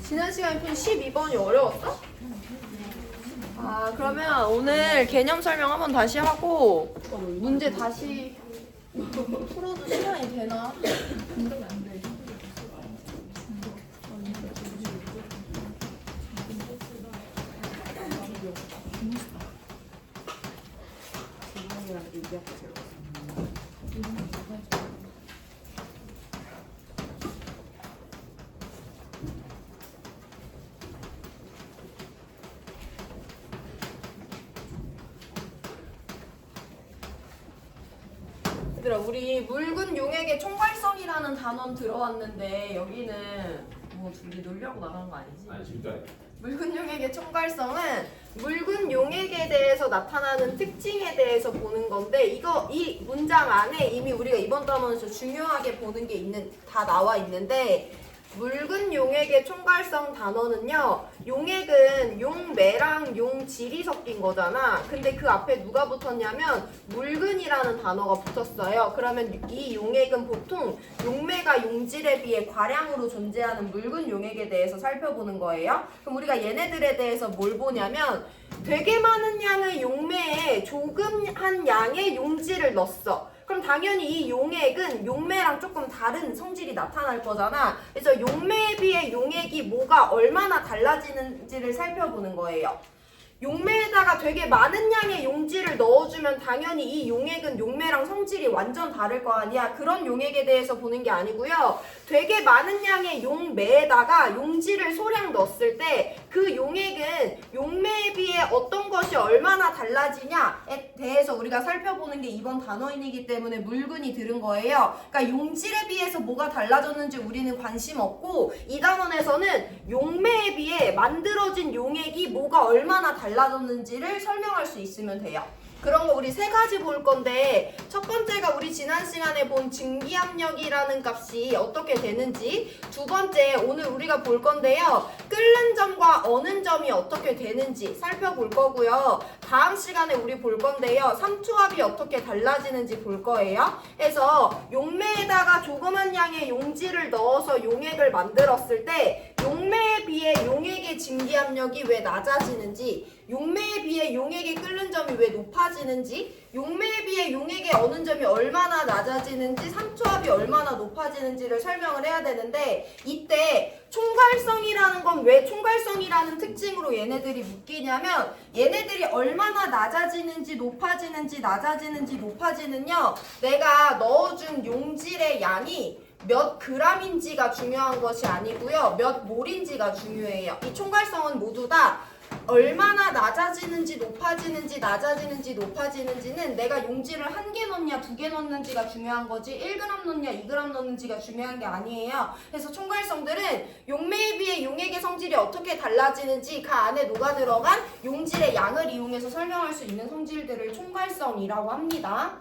지난 시간에 푼 12번이 어려웠어? 그러면 오늘 개념 설명 한번 다시 하고 문제 다시 풀어도 시간이 되나? 얘들아, 우리 묽은 용액의 총괄성이라는 단원 들어왔는데 여기는 뭐 둘이 놀려고 나간 거 아니지? 아니 진짜 묽은 용액의 총괄성은 묽은 용액에 대해서 나타나는 특징에 대해서 보는 건데 이 문장 안에 이미 우리가 이번 단원에서 중요하게 보는 게 다 나와 있는데 묽은 용액의 총괄성 단원은요, 용액은 용매랑 용질이 섞인 거잖아. 근데 그 앞에 누가 붙었냐면 묽은이라는 단어가 붙었어요. 그러면 이 용액은 보통 용매가 용질에 비해 과량으로 존재하는 묽은 용액에 대해서 살펴보는 거예요. 그럼 우리가 얘네들에 대해서 뭘 보냐면 되게 많은 양의 용매에 조금한 양의 용질을 넣었어. 그럼 당연히 이 용액은 용매랑 조금 다른 성질이 나타날 거잖아. 그래서 용매에 비해 용액이 뭐가 얼마나 달라지는지를 살펴보는 거예요. 용매에다가 되게 많은 양의 용질을 넣어주면 당연히 이 용액은 용매랑 성질이 완전 다를 거 아니야. 그런 용액에 대해서 보는 게 아니고요. 되게 많은 양의 용매에다가 용질을 소량 넣었을 때 그 용액은 용매에 비해 어떤 것이 얼마나 달라지냐에 대해서 우리가 살펴보는 게 이번 단원이기 때문에 묽은이 들은 거예요. 그러니까 용질에 비해서 뭐가 달라졌는지 우리는 관심 없고 이 단원에서는 용매에 비해 만들어진 용액이 뭐가 얼마나 달라졌는지를 설명할 수 있으면 돼요. 그런 거 우리 세 가지 볼 건데 첫 번째가 우리 지난 시간에 본 증기압력이라는 값이 어떻게 되는지, 두 번째 오늘 우리가 볼 건데요. 끓는 점과 어는 점이 어떻게 되는지 살펴볼 거고요. 다음 시간에 우리 볼 건데요. 삼투압이 어떻게 달라지는지 볼 거예요. 그래서 용매에다가 조그만 양의 용질을 넣어서 용액을 만들었을 때 용매에 비해 용액의 증기압력이 왜 낮아지는지, 용매에 비해 용액의 끓는 점이 왜 높아지는지, 용매에 비해 용액의 어는 점이 얼마나 낮아지는지, 삼투압이 얼마나 높아지는지를 설명을 해야 되는데 이때 총괄성이라는 건 왜 총괄성이라는 특징으로 얘네들이 묶이냐면 얘네들이 얼마나 낮아지는지 높아지는지 낮아지는지 높아지는요, 내가 넣어준 용질의 양이 몇 그램인지가 중요한 것이 아니고요. 몇 몰인지가 중요해요. 이 총괄성은 모두 다 얼마나 낮아지는지 높아지는지 낮아지는지 높아지는지는 내가 용질을 1개 넣냐 2개 넣는지가 중요한 거지 1g 넣냐 2g 넣는지가 중요한 게 아니에요. 그래서 총괄성들은 용매에 비해 용액의 성질이 어떻게 달라지는지 그 안에 녹아 들어간 용질의 양을 이용해서 설명할 수 있는 성질들을 총괄성이라고 합니다.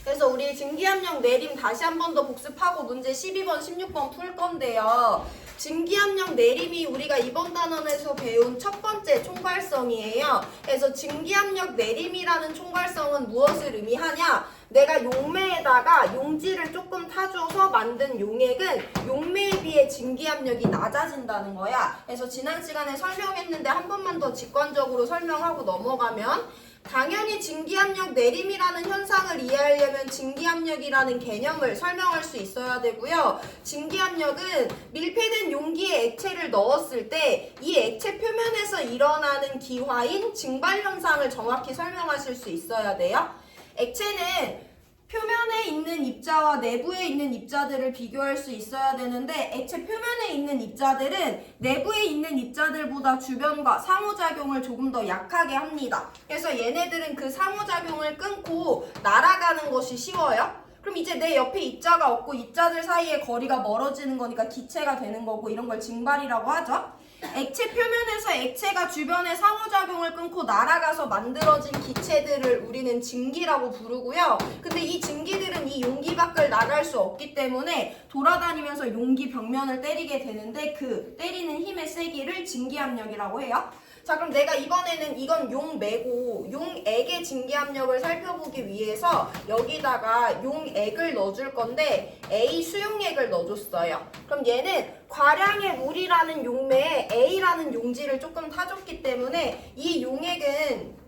그래서 우리 증기압력 내림 다시 한 번 더 복습하고 문제 12번, 16번 풀 건데요. 증기압력 내림이 우리가 이번 단원에서 배운 첫 번째 총괄성이에요. 그래서 증기압력 내림이라는 총괄성은 무엇을 의미하냐? 내가 용매에다가 용질을 조금 타줘서 만든 용액은 용매에 비해 증기압력이 낮아진다는 거야. 그래서 지난 시간에 설명했는데 한 번만 더 직관적으로 설명하고 넘어가면 당연히 증기압력 내림이라는 현상을 이해하려면 증기압력이라는 개념을 설명할 수 있어야 되고요. 증기압력은 밀폐된 용기에 액체를 넣었을 때 이 액체 표면에서 일어나는 기화인 증발 현상을 정확히 설명하실 수 있어야 돼요. 액체는 표면에 있는 입자와 내부에 있는 입자들을 비교할 수 있어야 되는데 액체 표면에 있는 입자들은 내부에 있는 입자들보다 주변과 상호작용을 조금 더 약하게 합니다. 그래서 얘네들은 그 상호작용을 끊고 날아가는 것이 쉬워요. 그럼 이제 내 옆에 입자가 없고 입자들 사이의 거리가 멀어지는 거니까 기체가 되는 거고 이런 걸 증발이라고 하죠. 액체 표면에서 액체가 주변의 상호작용을 끊고 날아가서 만들어진 기체들을 우리는 증기라고 부르고요. 근데 이 증기들은 이 용기 밖을 나갈 수 없기 때문에 돌아다니면서 용기 벽면을 때리게 되는데 그 때리는 힘의 세기를 증기압력이라고 해요. 자, 그럼 내가 이번에는 이건 용매고 용액의 증기압력을 살펴보기 위해서 여기다가 용액을 넣어줄 건데 A 수용액을 넣어줬어요. 그럼 얘는 과량의 물이라는 용매에 A라는 용질을 조금 타줬기 때문에 이 용액은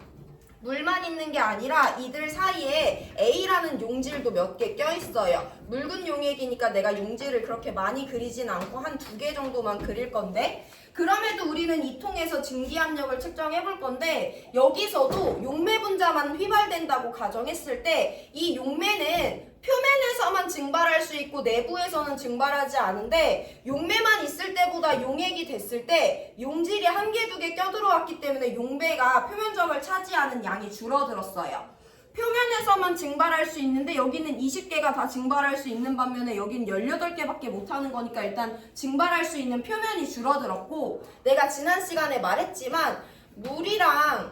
물만 있는 게 아니라 이들 사이에 A라는 용질도 몇 개 껴있어요. 묽은 용액이니까 내가 용질을 그렇게 많이 그리진 않고 한 2개 정도만 그릴 건데, 그럼에도 우리는 이 통에서 증기압력을 측정해 볼 건데, 여기서도 용매 분자만 휘발된다고 가정했을 때 이 용매는 표면에서만 증발할 수 있고 내부에서는 증발하지 않은데, 용매만 있을 때보다 용액이 됐을 때 용질이 1개, 2개 껴들어왔기 때문에 용매가 표면적을 차지하는 양이 줄어들었어요. 표면에서만 증발할 수 있는데 여기는 20개가 다 증발할 수 있는 반면에 여기는 18개밖에 못하는 거니까 일단 증발할 수 있는 표면이 줄어들었고, 내가 지난 시간에 말했지만 물이랑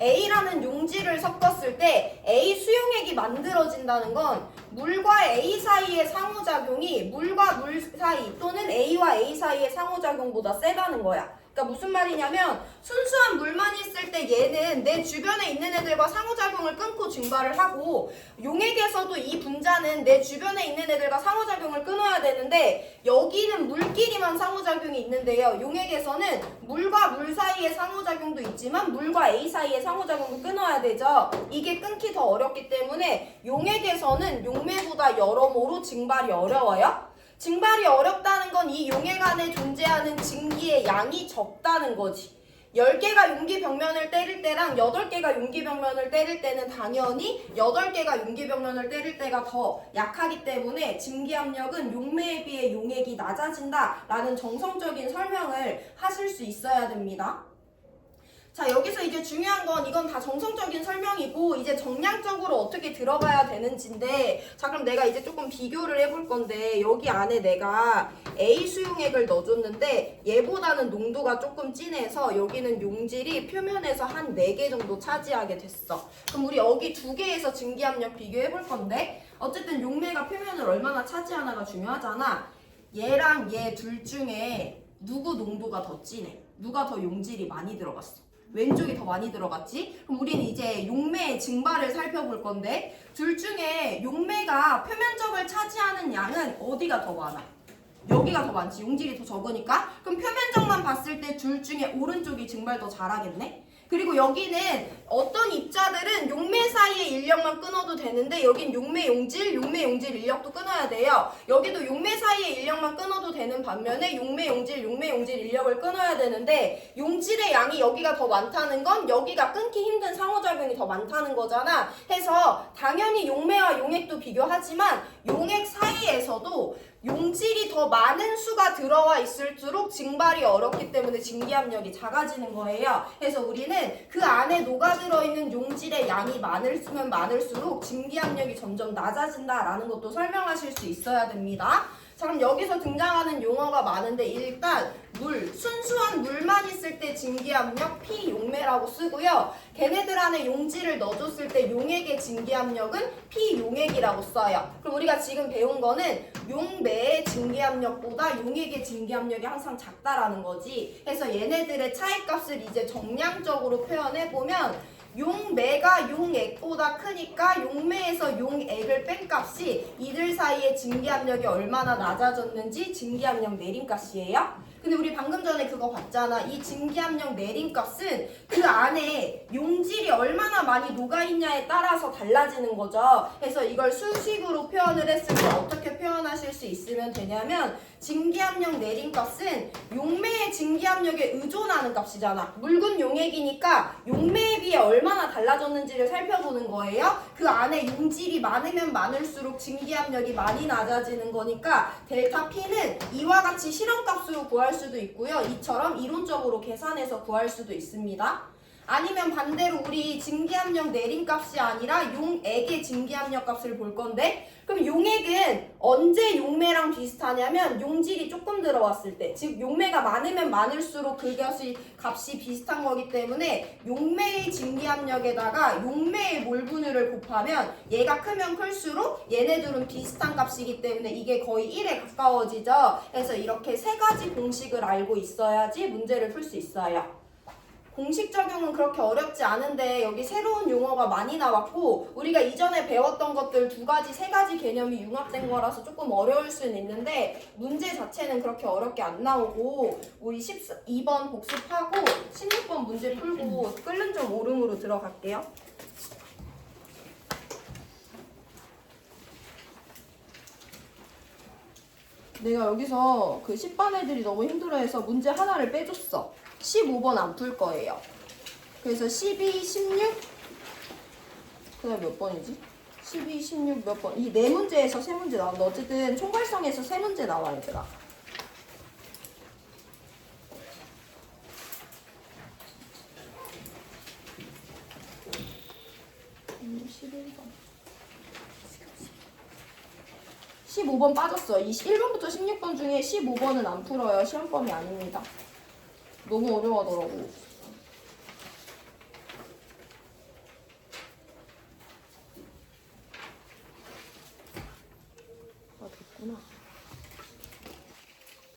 A라는 용질을 섞었을 때 A 수용액이 만들어진다는 건 물과 A 사이의 상호작용이 물과 물 사이 또는 A와 A 사이의 상호작용보다 세다는 거야. 그러니까 무슨 말이냐면 순수한 물만 있을 때 얘는 내 주변에 있는 애들과 상호작용을 끊고 증발을 하고, 용액에서도 이 분자는 내 주변에 있는 애들과 상호작용을 끊어야 되는데 여기는 물끼리만 상호작용이 있는데요. 용액에서는 물과 물 사이의 상호작용도 있지만 물과 A 사이의 상호작용도 끊어야 되죠. 이게 끊기 더 어렵기 때문에 용액에서는 용매보다 여러모로 증발이 어려워요. 증발이 어렵다는 건 이 용액 안에 존재하는 증기의 양이 적다는 거지. 10개가 용기 벽면을 때릴 때랑 8개가 용기 벽면을 때릴 때는 당연히 8개가 용기 벽면을 때릴 때가 더 약하기 때문에 증기압력은 용매에 비해 용액이 낮아진다라는 정성적인 설명을 하실 수 있어야 됩니다. 자, 여기서 이제 중요한 건 이건 다 정성적인 설명이고 이제 정량적으로 어떻게 들어가야 되는지인데, 자, 그럼 내가 이제 조금 비교를 해볼 건데, 여기 안에 내가 A 수용액을 넣어줬는데 얘보다는 농도가 조금 진해서 여기는 용질이 표면에서 한 4개 정도 차지하게 됐어. 그럼 우리 여기 2개에서 증기압력 비교해볼 건데, 어쨌든 용매가 표면을 얼마나 차지하나가 중요하잖아. 얘랑 얘 둘 중에 누구 농도가 더 진해? 누가 더 용질이 많이 들어갔어? 왼쪽이 더 많이 들어갔지? 그럼 우리는 이제 용매의 증발을 살펴볼 건데, 둘 중에 용매가 표면적을 차지하는 양은 어디가 더 많아? 여기가 더 많지. 용질이 더 적으니까. 그럼 표면적만 봤을 때 둘 중에 오른쪽이 증발 더 잘하겠네? 그리고 여기는 어떤 입자들은 용매 사이의 인력만 끊어도 되는데 여긴 용매 용질 인력도 끊어야 돼요. 여기도 용매 사이의 인력만 끊어도 되는 반면에 용매 용질 인력을 끊어야 되는데, 용질의 양이 여기가 더 많다는 건 여기가 끊기 힘든 상호작용이 더 많다는 거잖아. 해서 당연히 용매와 용액도 비교하지만 용액 사이에서도 용질이 더 많은 수가 들어와 있을수록 증발이 어렵기 때문에 증기압력이 작아지는 거예요. 그래서 우리는 그 안에 녹아들어 있는 용질의 양이 많으면 많을수록 증기압력이 점점 낮아진다라는 것도 설명하실 수 있어야 됩니다. 자, 그럼 여기서 등장하는 용어가 많은데, 일단 순수한 물만 있을 때 증기압력 P용매라고 쓰고요. 걔네들 안에 용질을 넣어줬을 때 용액의 증기압력은 P용액이라고 써요. 그럼 우리가 지금 배운 거는 용매의 증기압력보다 용액의 증기압력이 항상 작다라는 거지. 그래서 얘네들의 차이값을 이제 정량적으로 표현해보면, 용매가 용액보다 크니까 용매에서 용액을 뺀 값이 이들 사이의 증기압력이 얼마나 낮아졌는지 증기압력 내림값이에요. 근데 우리 방금 전에 그거 봤잖아. 이 증기압력 내림값은 그 안에 용질이 얼마나 많이 녹아있냐에 따라서 달라지는 거죠. 그래서 이걸 수식으로 표현을 했을 때 어떻게 표현하실 수 있으면 되냐면, 증기압력 내림값은 용매의 증기압력에 의존하는 값이잖아. 묽은 용액이니까 용매에 비해 얼마나 달라졌는지를 살펴보는 거예요. 그 안에 용질이 많으면 많을수록 증기압력이 많이 낮아지는 거니까 델타 P는 이와 같이 실험값으로 구할 수도 있고요. 이처럼 이론적으로 계산해서 구할 수도 있습니다. 아니면 반대로 우리 증기압력 내림값이 아니라 용액의 증기압력 값을 볼 건데, 그럼 용액은 언제 용매랑 비슷하냐면 용질이 조금 들어왔을 때, 즉 용매가 많으면 많을수록 그것이 값이 비슷한 거기 때문에 용매의 증기압력에다가 용매의 몰분율을 곱하면 얘가 크면 클수록 얘네들은 비슷한 값이기 때문에 이게 거의 1에 가까워지죠. 그래서 이렇게 세 가지 공식을 알고 있어야지 문제를 풀 수 있어요. 공식 적용은 그렇게 어렵지 않은데 여기 새로운 용어가 많이 나왔고 우리가 이전에 배웠던 것들 두 가지, 세 가지 개념이 융합된 거라서 조금 어려울 수는 있는데 문제 자체는 그렇게 어렵게 안 나오고 우리 12번 복습하고 16번 문제 풀고 끓는 점 오름으로 들어갈게요. 내가 여기서 그 10반 애들이 너무 힘들어해서 문제 하나를 빼줬어. 15번 안 풀 거예요. 그래서 12, 16, 그 다음에 몇 번이지? 12, 16 몇 번? 이 네 문제에서 세 문제 나온다. 어쨌든 총괄성에서 세 문제 나와, 얘들아. 11번. 15번 빠졌어. 이 1번부터 16번 중에 15번은 안 풀어요. 시험범위 아닙니다. 너무 어려워하더라고. 아, 됐구나.